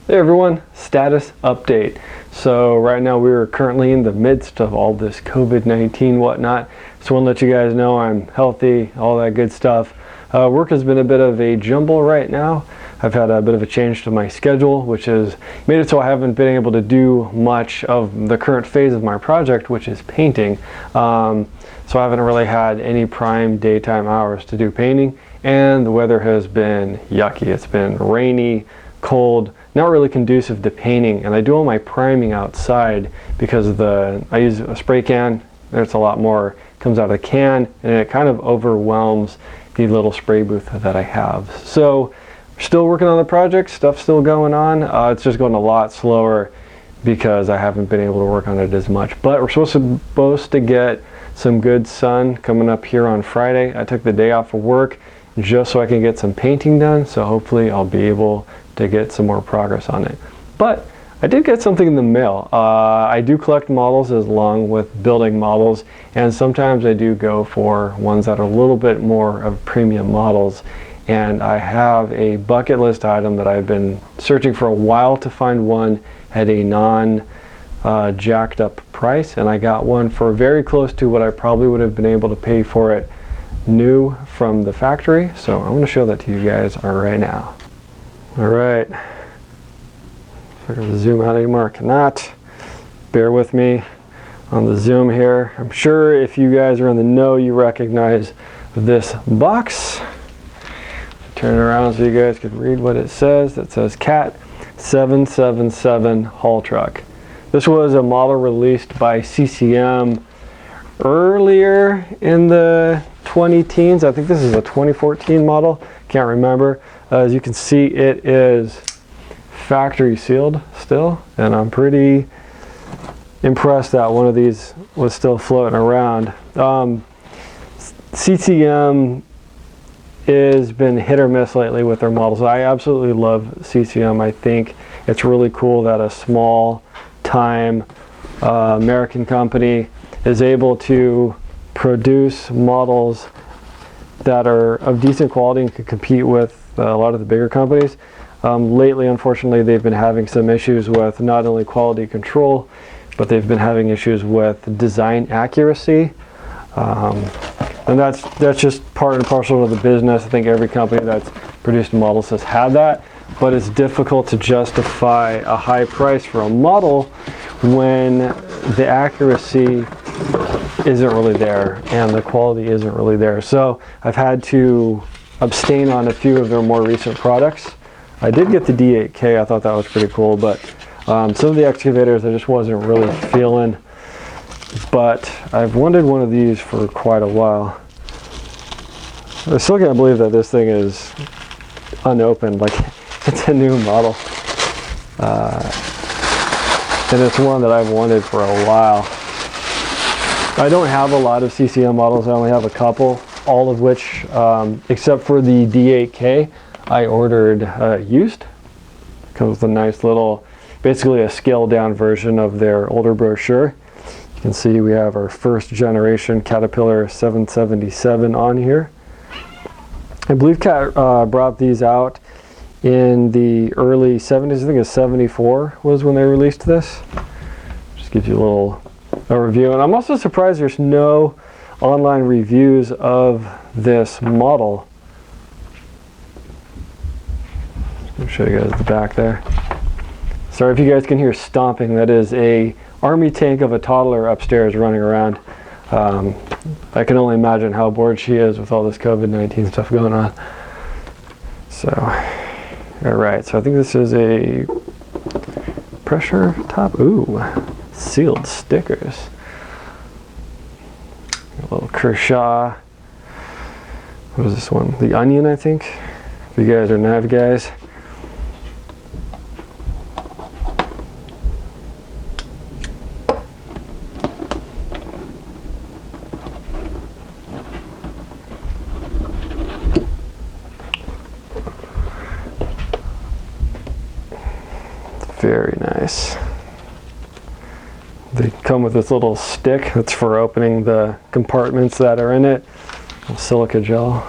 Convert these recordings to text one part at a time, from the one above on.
Hey everyone, status update. So right now we are currently in the midst of all this COVID-19 whatnot. So I want to let you guys know I'm healthy, all that good stuff. Work has been a bit of a jumble right now. I've had a bit of a change to my schedule, which has made it so I haven't been able to do much of the current phase of my project, which is painting. So I haven't really had any prime daytime hours to do painting, and the weather has been yucky. It's been rainy, cold, not really conducive to painting, and I do all my priming outside because I use a spray can. There's a lot more comes out of the can, and it kind of overwhelms the little spray booth that I have. So still working on the project, stuff's still going on. It's just going a lot slower because I haven't been able to work on it as much. But we're supposed to get some good sun coming up here on Friday. I took the day off of work just so I can get some painting done, so hopefully I'll be able to get some more progress on it. But I did get something in the mail. I do collect models along with building models, and sometimes I do go for ones that are a little bit more of premium models. And I have a bucket list item that I've been searching for a while to find one at a jacked up price, and I got one for very close to what I probably would have been able to pay for it new from the factory. So I'm going to show that to you guys right now. All right, if I can zoom out anymore, I cannot. Bear with me on the zoom here. I'm sure if you guys are in the know, you recognize this box. Turn it around so you guys can read what it says. It says Cat 777 haul truck. This was a model released by CCM earlier in the 20-teens. I think this is a 2014 model. Can't remember. As you can see, it is factory sealed still, and I'm pretty impressed that one of these was still floating around. CCM has been hit or miss lately with their models. I absolutely love CCM. I think it's really cool that a small time American company is able to produce models that are of decent quality and can compete with a lot of the bigger companies. Lately, unfortunately, they've been having some issues with not only quality control, but they've been having issues with design accuracy. And that's just part and parcel of the business. I think every company that's produced models has had that, but it's difficult to justify a high price for a model when the accuracy isn't really there and the quality isn't really there. So I've had to abstain on a few of their more recent products. I did get the D8K. I thought that was pretty cool, but some of the excavators I just wasn't really feeling. But I've wanted one of these for quite a while. I still can't believe that this thing is unopened, like it's a new model. And it's one that I've wanted for a while. I don't have a lot of CCM models. I only have a couple, all of which, except for the D8K, I ordered used. It comes with a nice little, basically a scaled down version of their older brochure. You can see we have our first generation Caterpillar 777 on here. I believe Cat brought these out in the early 70s. I think it's 74 was when they released this. Just gives you a little review. And I'm also surprised there's no online reviews of this model. I'll show you guys the back there. Sorry if you guys can hear stomping. That is a army tank of a toddler upstairs running around. I can only imagine how bored she is with all this COVID-19 stuff going on. So, all right, so I think this is a pressure top. Ooh, sealed stickers. A little Kershaw. What is this one? The Onion, I think. If you guys are nav guys. Very nice. They come with this little stick that's for opening the compartments that are in it. Silica gel.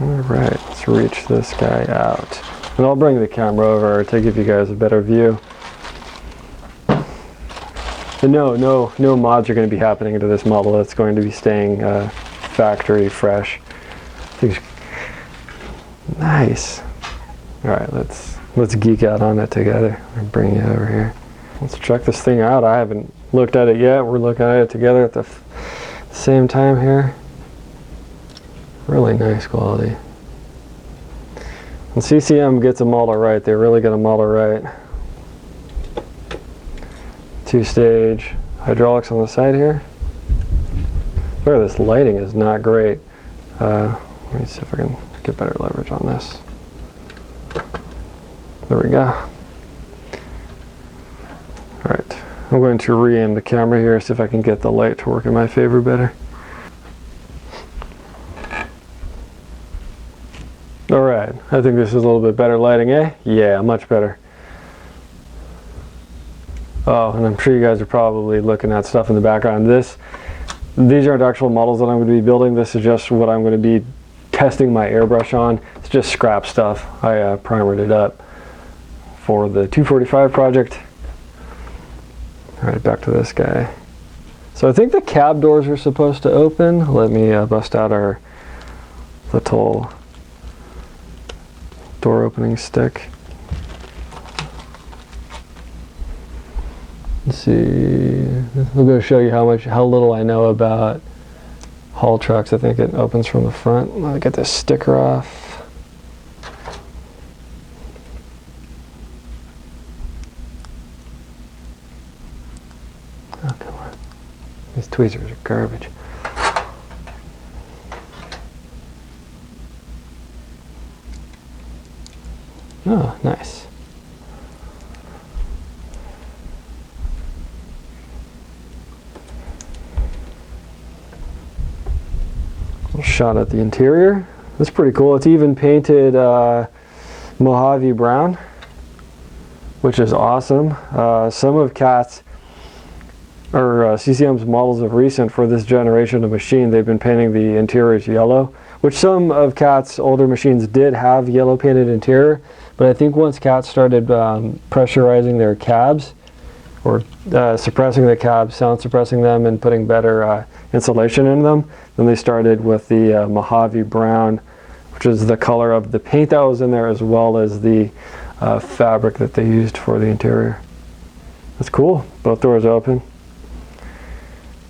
All right. let's reach this guy out. And I'll bring the camera over to give you guys a better view. And no mods are going to be happening to this model. It's going to be staying factory fresh. Nice. All right, let's geek out on it together. I'll bring you over here. Let's check this thing out. I haven't looked at it yet. We're looking at it together at the same time here. Really nice quality. When CCM gets a model right, they really get a model right. Two-stage hydraulics on the side here. Look at this lighting is not great. Let me see if I can get better leverage on this. There we go. Alright, I'm going to re-aim the camera here, see if I can get the light to work in my favor better. Alright, I think this is a little bit better lighting, eh? Yeah, much better. Oh, and I'm sure you guys are probably looking at stuff in the background. These aren't actual models that I'm going to be building. This is just what I'm going to be testing my airbrush on. It's just scrap stuff. I primered it up for the 245 project. Alright, back to this guy. So I think the cab doors are supposed to open. Let me bust out our little door opening stick. Let's see. I'm going to show you how little I know about haul trucks. I think it opens from the front. Let me get this sticker off. Oh, come on. These tweezers are garbage. Oh, nice. Little shot at the interior. That's pretty cool. It's even painted Mojave brown, which is awesome. Some of CAT's or CCM's models of recent for this generation of machine, they've been painting the interiors yellow, which some of CAT's older machines did have yellow painted interior, but I think once CAT started pressurizing their cabs, or suppressing the cabs, sound suppressing them, and putting better insulation in them, then they started with the Mojave brown, which is the color of the paint that was in there, as well as the fabric that they used for the interior. That's cool. Both doors open.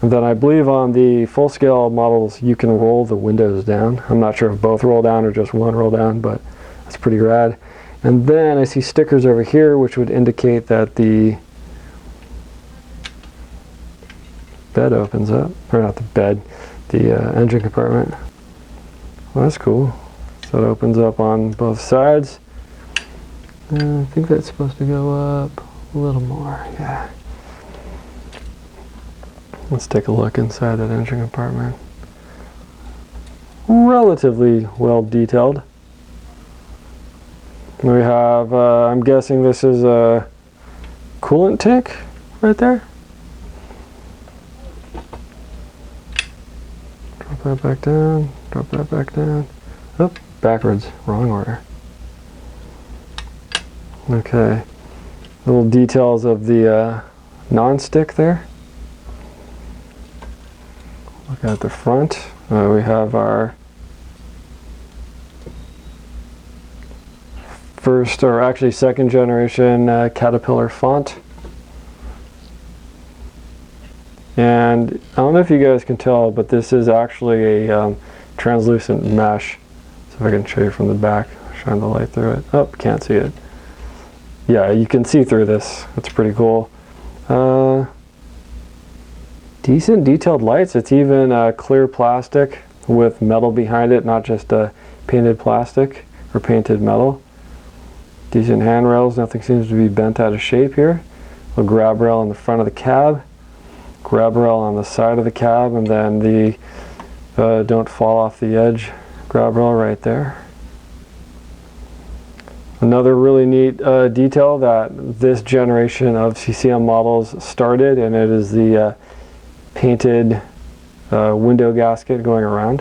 And then I believe on the full-scale models you can roll the windows down. I'm not sure if both roll down or just one roll down, but that's pretty rad. And then I see stickers over here which would indicate that the bed opens up. Or not the bed, the engine compartment. Well, that's cool. So it opens up on both sides. I think that's supposed to go up a little more, yeah. Let's take a look inside that engine compartment. Relatively well detailed. We have, I'm guessing this is a coolant tank right there. Drop that back down, drop that back down. Oh, backwards, wrong order. Okay, little details of the non-stick there. Look at the front. We have our first, or actually second generation Caterpillar font. And I don't know if you guys can tell, but this is actually a translucent mesh. So if I can show you from the back, shine the light through it. Oh, can't see it. Yeah, you can see through this. That's pretty cool. Decent detailed lights. It's even clear plastic with metal behind it, not just painted plastic or painted metal. Decent handrails. Nothing seems to be bent out of shape here. A grab rail in the front of the cab, grab rail on the side of the cab, and then the don't fall off the edge grab rail right there. Another really neat detail that this generation of CCM models started, and it is the painted window gasket going around.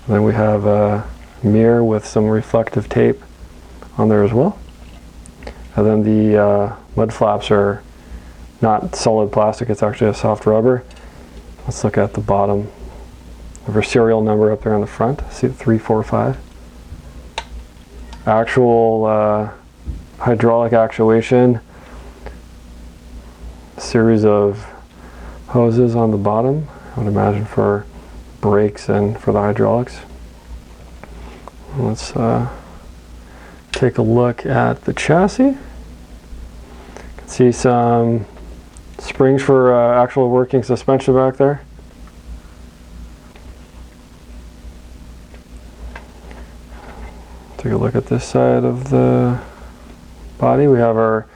And then we have mirror with some reflective tape on there as well. And then the mud flaps are not solid plastic, it's actually a soft rubber. Let's look at the bottom of our serial number up there on the front. See the 345. Actual hydraulic actuation. Series of hoses on the bottom, I would imagine for brakes and for the hydraulics. Let's take a look at the chassis. You can see some springs for actual working suspension back there. Take a look at this side of the body. We have our,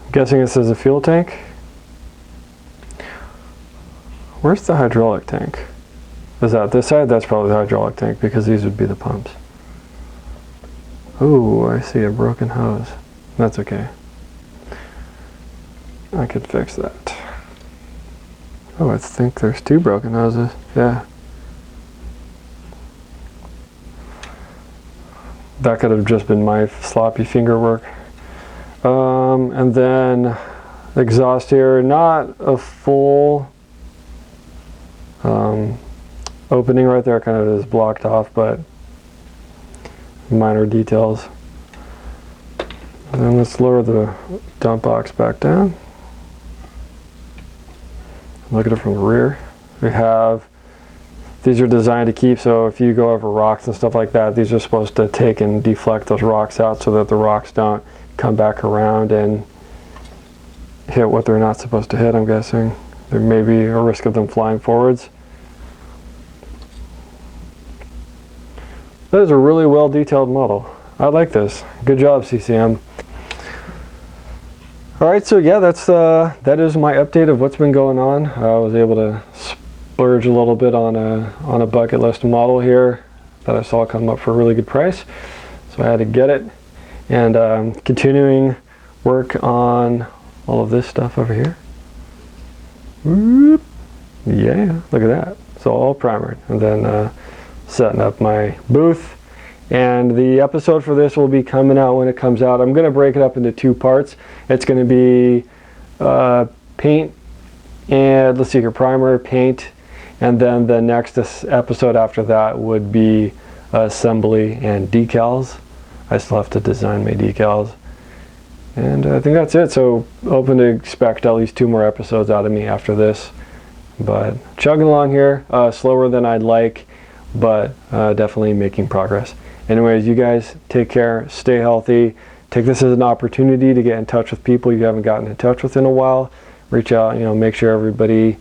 I'm guessing this is a fuel tank. Where's the hydraulic tank? Is that this side? That's probably the hydraulic tank because these would be the pumps. Oh, I see a broken hose. That's okay. I could fix that. Oh, I think there's two broken hoses. Yeah. That could have just been my sloppy finger work. And then exhaust here, not a full opening right there, kind of is blocked off, but minor details. And then let's lower the dump box back down. Look at it from the rear. We have, these are designed to keep, so if you go over rocks and stuff like that, these are supposed to take and deflect those rocks out so that the rocks don't come back around and hit what they're not supposed to hit, I'm guessing. There may be a risk of them flying forwards. That is a really well detailed model. I like this. Good job, CCM. Alright, so yeah, that is my update of what's been going on. I was able to splurge a little bit on a bucket list model here that I saw come up for a really good price. So I had to get it. And continuing work on all of this stuff over here. Whoop. Yeah, look at that. It's all primered. And then setting up my booth. And the episode for this will be coming out when it comes out. I'm going to break it up into two parts. It's going to be paint and, let's see here, primer, paint, and then the next episode after that would be assembly and decals. I still have to design my decals. And I think that's it. So open to expect at least 2 more episodes out of me after this. But chugging along here, slower than I'd like, but definitely making progress. Anyways, you guys take care, stay healthy. Take this as an opportunity to get in touch with people you haven't gotten in touch with in a while. Reach out, make sure everybody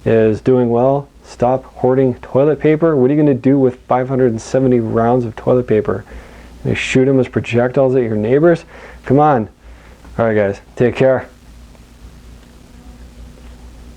is doing well. Stop hoarding toilet paper. What are you going to do with 570 rounds of toilet paper? You shoot them as projectiles at your neighbors? Come on. All right, guys, take care.